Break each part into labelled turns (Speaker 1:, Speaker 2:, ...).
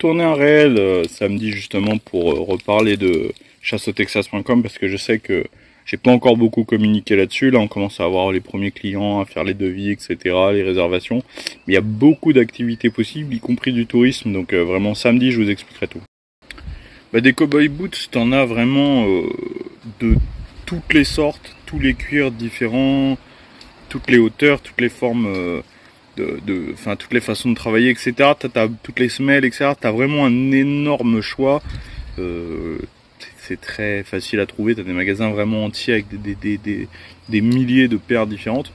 Speaker 1: Tourner un réel samedi justement pour reparler de chasseautexas.com parce que je sais que j'ai pas encore beaucoup communiqué là-dessus. Là on commence à avoir les premiers clients, à faire les devis, etc., les réservations. Mais il y a beaucoup d'activités possibles, y compris du tourisme, donc vraiment samedi je vous expliquerai tout. Des cowboy boots, t'en as vraiment de toutes les sortes, tous les cuirs différents, toutes les hauteurs, toutes les formes... toutes les façons de travailler, etc. T'as toutes les semelles, etc. T'as vraiment un énorme choix. C'est très facile à trouver. T'as des magasins vraiment entiers avec des milliers de paires différentes.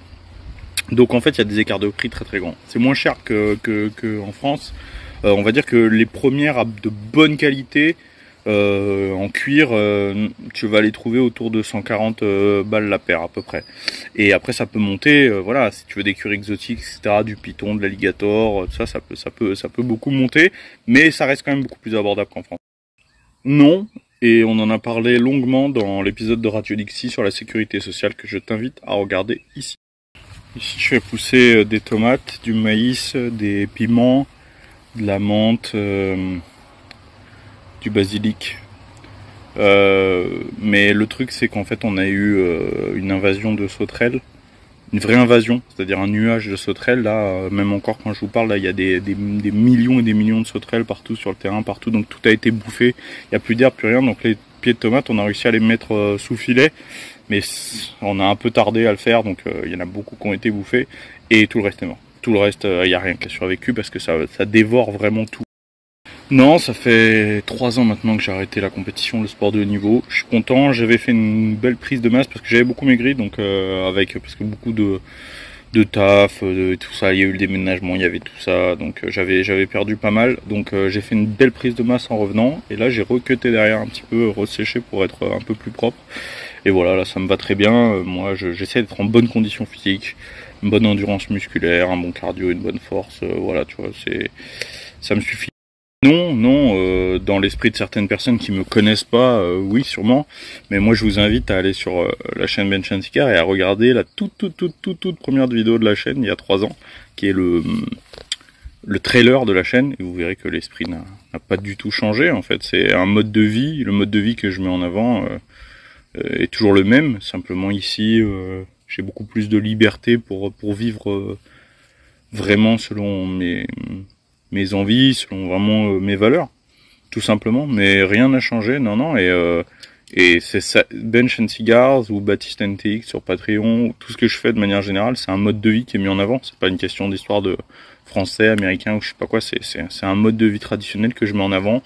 Speaker 1: Donc en fait, il y a des écarts de prix très très grands. C'est moins cher que en France. On va dire que les premières de bonne qualité en cuir, tu vas les trouver autour de 140 balles la paire à peu près. Et après ça peut monter, voilà, si tu veux des cuirs exotiques, etc., du python, de l'alligator, ça peut beaucoup monter, mais ça reste quand même beaucoup plus abordable qu'en France. Non, et on en a parlé longuement dans l'épisode de Radio Dixie sur la sécurité sociale que je t'invite à regarder ici. Ici je fais pousser des tomates, du maïs, des piments, de la menthe, du basilic. Mais le truc c'est qu'en fait on a eu une invasion de sauterelles, une vraie invasion, c'est-à-dire un nuage de sauterelles. Là, même encore quand je vous parle, là il y a des millions et des millions de sauterelles partout sur le terrain, partout, donc tout a été bouffé, il n'y a plus d'herbe, plus rien, donc les pieds de tomates on a réussi à les mettre sous filet, mais on a un peu tardé à le faire, donc il y en a beaucoup qui ont été bouffés, et tout le reste est mort. Tout le reste, il n'y a rien qui a survécu parce que ça dévore vraiment tout. Non, ça fait 3 ans maintenant que j'ai arrêté la compétition, le sport de haut niveau. Je suis content, j'avais fait une belle prise de masse parce que j'avais beaucoup maigri, donc parce que beaucoup de taf, de tout ça, il y a eu le déménagement, il y avait tout ça, donc j'avais perdu pas mal. Donc j'ai fait une belle prise de masse en revenant, et là j'ai recuté derrière un petit peu, resséché pour être un peu plus propre. Et voilà, là ça me va très bien. Moi j'essaie d'être en bonne condition physique, une bonne endurance musculaire, un bon cardio, une bonne force, voilà, tu vois, ça me suffit. Non, dans l'esprit de certaines personnes qui me connaissent pas, oui sûrement, mais moi je vous invite à aller sur la chaîne Benchansikar et à regarder la toute première vidéo de la chaîne il y a 3 ans, qui est le trailer de la chaîne, et vous verrez que l'esprit n'a pas du tout changé. En fait c'est un mode de vie, le mode de vie que je mets en avant est toujours le même, simplement ici j'ai beaucoup plus de liberté pour vivre vraiment selon mes envies, selon vraiment mes valeurs, tout simplement. Mais rien n'a changé, non. Et c'est ça, Bench and Cigars ou Baptiste NTX sur Patreon, tout ce que je fais de manière générale, c'est un mode de vie qui est mis en avant. C'est pas une question d'histoire de français, américain ou je sais pas quoi. C'est un mode de vie traditionnel que je mets en avant,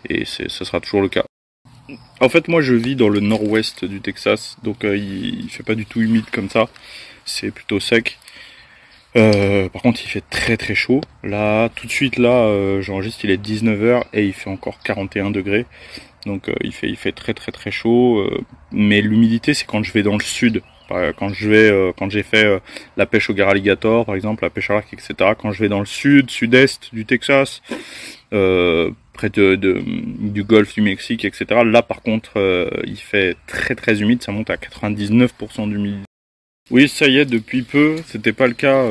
Speaker 1: et ça sera toujours le cas. En fait, moi, je vis dans le nord-ouest du Texas, donc il fait pas du tout humide comme ça. C'est plutôt sec. Par contre il fait très très chaud. Là tout de suite là j'enregistre, il est 19h et il fait encore 41 degrés. Donc il fait très très très chaud. Mais l'humidité c'est quand je vais dans le sud. Quand j'ai fait la pêche au gar alligator par exemple, la pêche à l'arc, etc. Quand je vais dans le sud, sud-est du Texas, près du golfe du Mexique, etc. Là par contre il fait très très humide, ça monte à 99% d'humidité. Oui, ça y est, depuis peu, c'était pas le cas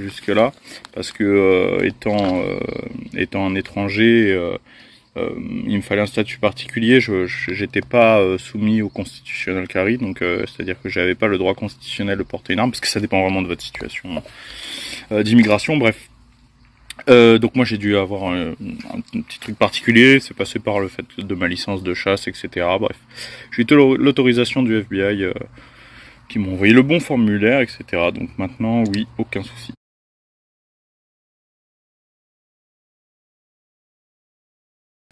Speaker 1: jusque-là, parce que étant un étranger, il me fallait un statut particulier. J'étais pas soumis au constitutional carry, donc c'est-à-dire que j'avais pas le droit constitutionnel de porter une arme, parce que ça dépend vraiment de votre situation d'immigration. Bref. Donc moi j'ai dû avoir un petit truc particulier, c'est passé par le fait de ma licence de chasse, etc. Bref, j'ai eu l'autorisation du FBI qui m'ont envoyé le bon formulaire, etc. Donc maintenant, oui, aucun souci.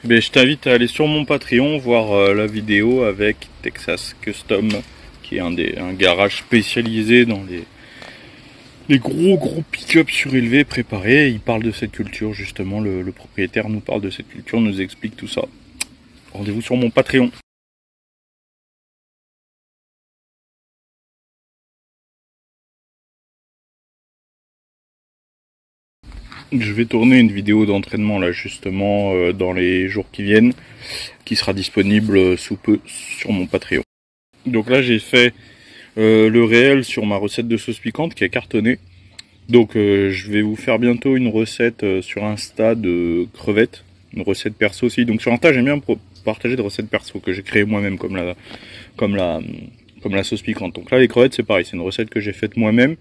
Speaker 1: Je t'invite à aller sur mon Patreon voir la vidéo avec Texas Custom, qui est un garage spécialisé dans les gros pick-up surélevés préparés. Il parle de cette culture, justement, le propriétaire nous parle de cette culture, nous explique tout ça. Rendez-vous sur mon Patreon. Je vais tourner une vidéo d'entraînement là justement dans les jours qui viennent, qui sera disponible sous peu sur mon Patreon. Donc là j'ai fait le réel sur ma recette de sauce piquante qui a cartonné. Donc je vais vous faire bientôt une recette sur Insta de crevettes. une recette perso aussi. Donc sur Insta, j'aime bien partager des recettes perso que j'ai créées moi-même, comme la sauce piquante. Donc là, les crevettes, c'est pareil, c'est une recette que j'ai faite moi-même.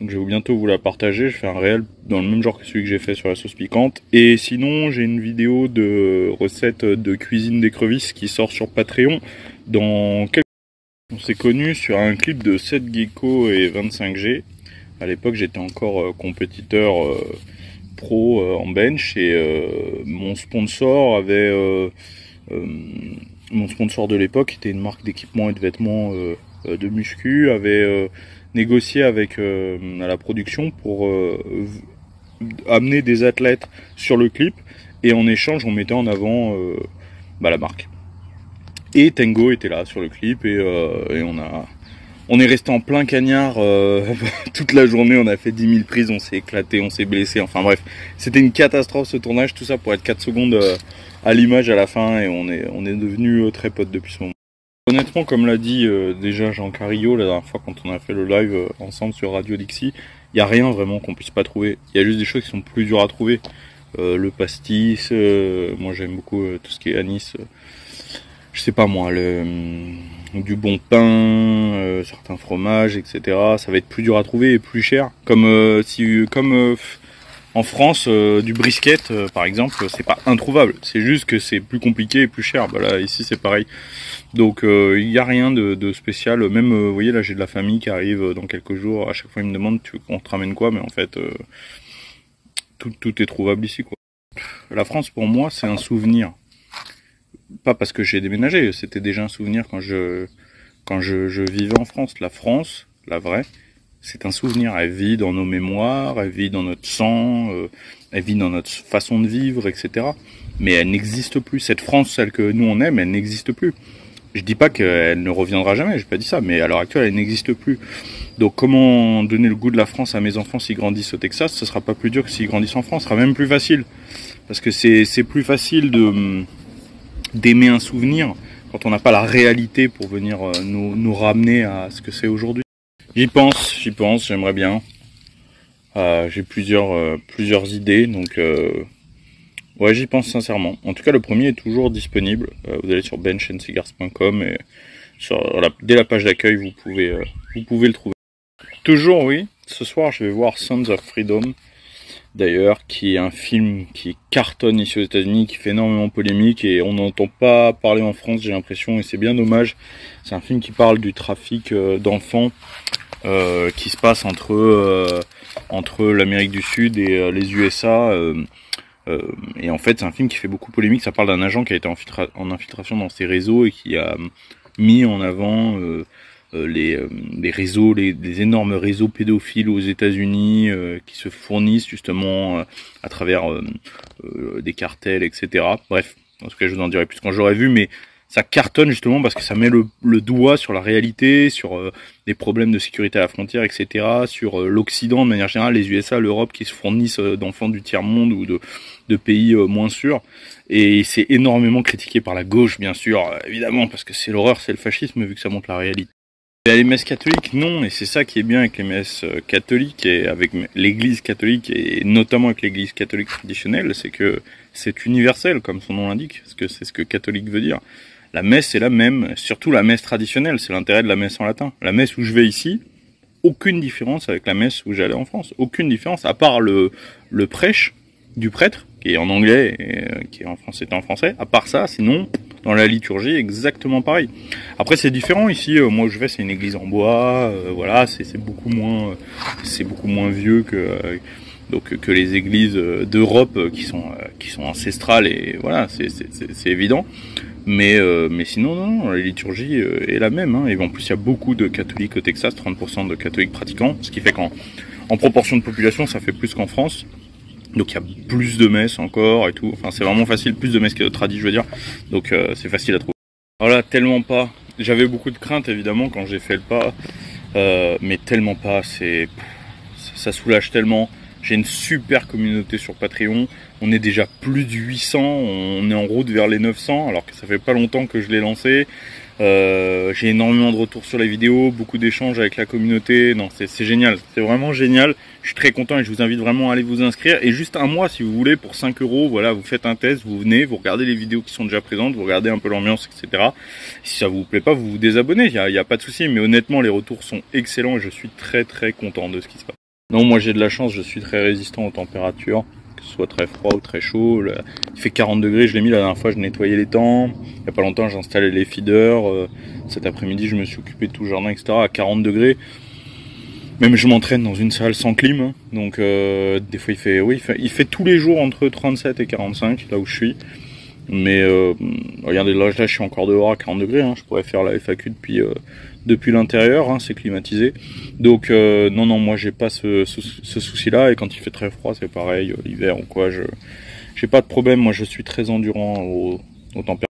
Speaker 1: Donc je vais bientôt vous la partager. Je fais un réel dans le même genre que celui que j'ai fait sur la sauce piquante. Et sinon, j'ai une vidéo de recette de cuisine d'écrevisses qui sort sur Patreon dans quelques... On s'est connus sur un clip de 7 Gecko et 25G. À l'époque, j'étais encore compétiteur pro en bench et mon sponsor de l'époque était une marque d'équipement et de vêtements de muscu, avait négocié avec la production pour amener des athlètes sur le clip et en échange on mettait en avant la marque. Et Tango était là sur le clip et on est resté en plein cagnard toute la journée, on a fait 10 000 prises, on s'est éclaté, on s'est blessé, enfin bref, c'était une catastrophe ce tournage, tout ça pour être 4 secondes à l'image à la fin et on est devenus très potes depuis ce moment. Honnêtement, comme l'a dit déjà Jean Carillo la dernière fois quand on a fait le live ensemble sur Radio Dixie, il n'y a rien vraiment qu'on puisse pas trouver, il y a juste des choses qui sont plus dures à trouver. Le pastis, moi j'aime beaucoup tout ce qui est anis, je sais pas moi, du bon pain, certains fromages, etc. Ça va être plus dur à trouver et plus cher. Comme en France, du brisket, par exemple, c'est pas introuvable. C'est juste que c'est plus compliqué et plus cher. Bah là, ici, c'est pareil. Donc, il n'y a rien de spécial. Même, vous voyez, là, j'ai de la famille qui arrive dans quelques jours. À chaque fois, ils me demandent, on te ramène quoi? Mais en fait, tout est trouvable ici, quoi. La France, pour moi, c'est un souvenir. Pas parce que j'ai déménagé, c'était déjà un souvenir quand je vivais en France. La France, la vraie, c'est un souvenir. Elle vit dans nos mémoires, elle vit dans notre sang, elle vit dans notre façon de vivre, etc. Mais elle n'existe plus. Cette France, celle que nous on aime, elle n'existe plus. Je dis pas qu'elle ne reviendra jamais, j'ai pas dit ça, mais à l'heure actuelle, elle n'existe plus. Donc comment donner le goût de la France à mes enfants s'ils grandissent au Texas? Ce sera pas plus dur que s'ils grandissent en France, ce sera même plus facile. Parce que c'est plus facile d'aimer un souvenir quand on n'a pas la réalité pour venir nous ramener à ce que c'est aujourd'hui. J'y pense, j'aimerais bien. J'ai plusieurs idées, donc ouais, j'y pense sincèrement. En tout cas, le premier est toujours disponible. Vous allez sur benchandcigars.com et dès la page d'accueil, vous pouvez le trouver. Toujours, oui. Ce soir, je vais voir Sons of Freedom. D'ailleurs, qui est un film qui cartonne ici aux États-Unis, qui fait énormément polémique et on n'entend pas parler en France, j'ai l'impression, et c'est bien dommage. C'est un film qui parle du trafic d'enfants qui se passe entre l'Amérique du Sud et les USA. Et en fait, c'est un film qui fait beaucoup polémique. Ça parle d'un agent qui a été en infiltration dans ces réseaux et qui a mis en avant les réseaux, les énormes réseaux pédophiles aux États-Unis qui se fournissent justement à travers des cartels, etc. Bref, en tout cas, je vous en dirai plus quand j'aurai vu, mais ça cartonne justement parce que ça met le doigt sur la réalité, sur les problèmes de sécurité à la frontière, etc., sur l'Occident de manière générale, les USA, l'Europe qui se fournissent d'enfants du tiers-monde ou de pays moins sûrs. Et c'est énormément critiqué par la gauche, bien sûr, évidemment, parce que c'est l'horreur, c'est le fascisme, vu que ça montre la réalité. Et à les messes catholiques, non, et c'est ça qui est bien avec les messes catholiques et avec l'église catholique et notamment avec l'église catholique traditionnelle, c'est que c'est universel, comme son nom l'indique, parce que c'est ce que catholique veut dire. La messe est la même, surtout la messe traditionnelle, c'est l'intérêt de la messe en latin. La messe où je vais ici, aucune différence avec la messe où j'allais en France, aucune différence, à part le prêche du prêtre, qui est en anglais et qui est en français, en français, à part ça, sinon... Dans la liturgie, exactement pareil. Après, c'est différent ici. Moi, où je vais, c'est une église en bois. Voilà, c'est beaucoup moins vieux que les églises d'Europe qui sont ancestrales et voilà, c'est évident. Mais sinon, non, la liturgie est la même. Hein. Et en plus, il y a beaucoup de catholiques au Texas, 30% de catholiques pratiquants, ce qui fait qu'en proportion de population, ça fait plus qu'en France. Donc il y a plus de messes encore et tout, enfin c'est vraiment facile, plus de messes que de tradis je veux dire, donc c'est facile à trouver. Voilà, tellement pas, j'avais beaucoup de craintes évidemment quand j'ai fait le pas, mais tellement pas, ça soulage tellement, J'ai une super communauté sur Patreon. On est déjà plus de 800. On est en route vers les 900 alors que ça fait pas longtemps que je l'ai lancé. J'ai énormément de retours sur les vidéos, beaucoup d'échanges avec la communauté. Non, c'est génial, c'est vraiment génial. Je suis très content et je vous invite vraiment à aller vous inscrire. Et juste un mois, si vous voulez, pour 5 €, voilà, vous faites un test, vous venez, vous regardez les vidéos qui sont déjà présentes, vous regardez un peu l'ambiance, etc. Si ça vous plaît pas, vous vous désabonnez, il y a pas de souci. Mais honnêtement, les retours sont excellents et je suis très très content de ce qui se passe. Non, moi j'ai de la chance, je suis très résistant aux températures, que ce soit très froid ou très chaud. Là, il fait 40 degrés, je l'ai mis la dernière fois, je nettoyais les temps. Il n'y a pas longtemps, j'ai installé les feeders. Cet après-midi, je me suis occupé de tout le jardin, etc. à 40 degrés. Même je m'entraîne dans une salle sans clim. Hein. Donc des fois, il fait tous les jours entre 37 et 45, là où je suis. Mais regardez, là je suis encore dehors à 40 degrés. Hein. Je pourrais faire la FAQ depuis l'intérieur, hein, c'est climatisé. Donc non, moi j'ai pas ce souci-là. Et quand il fait très froid, c'est pareil, l'hiver ou quoi, j'ai pas de problème. Moi je suis très endurant aux températures.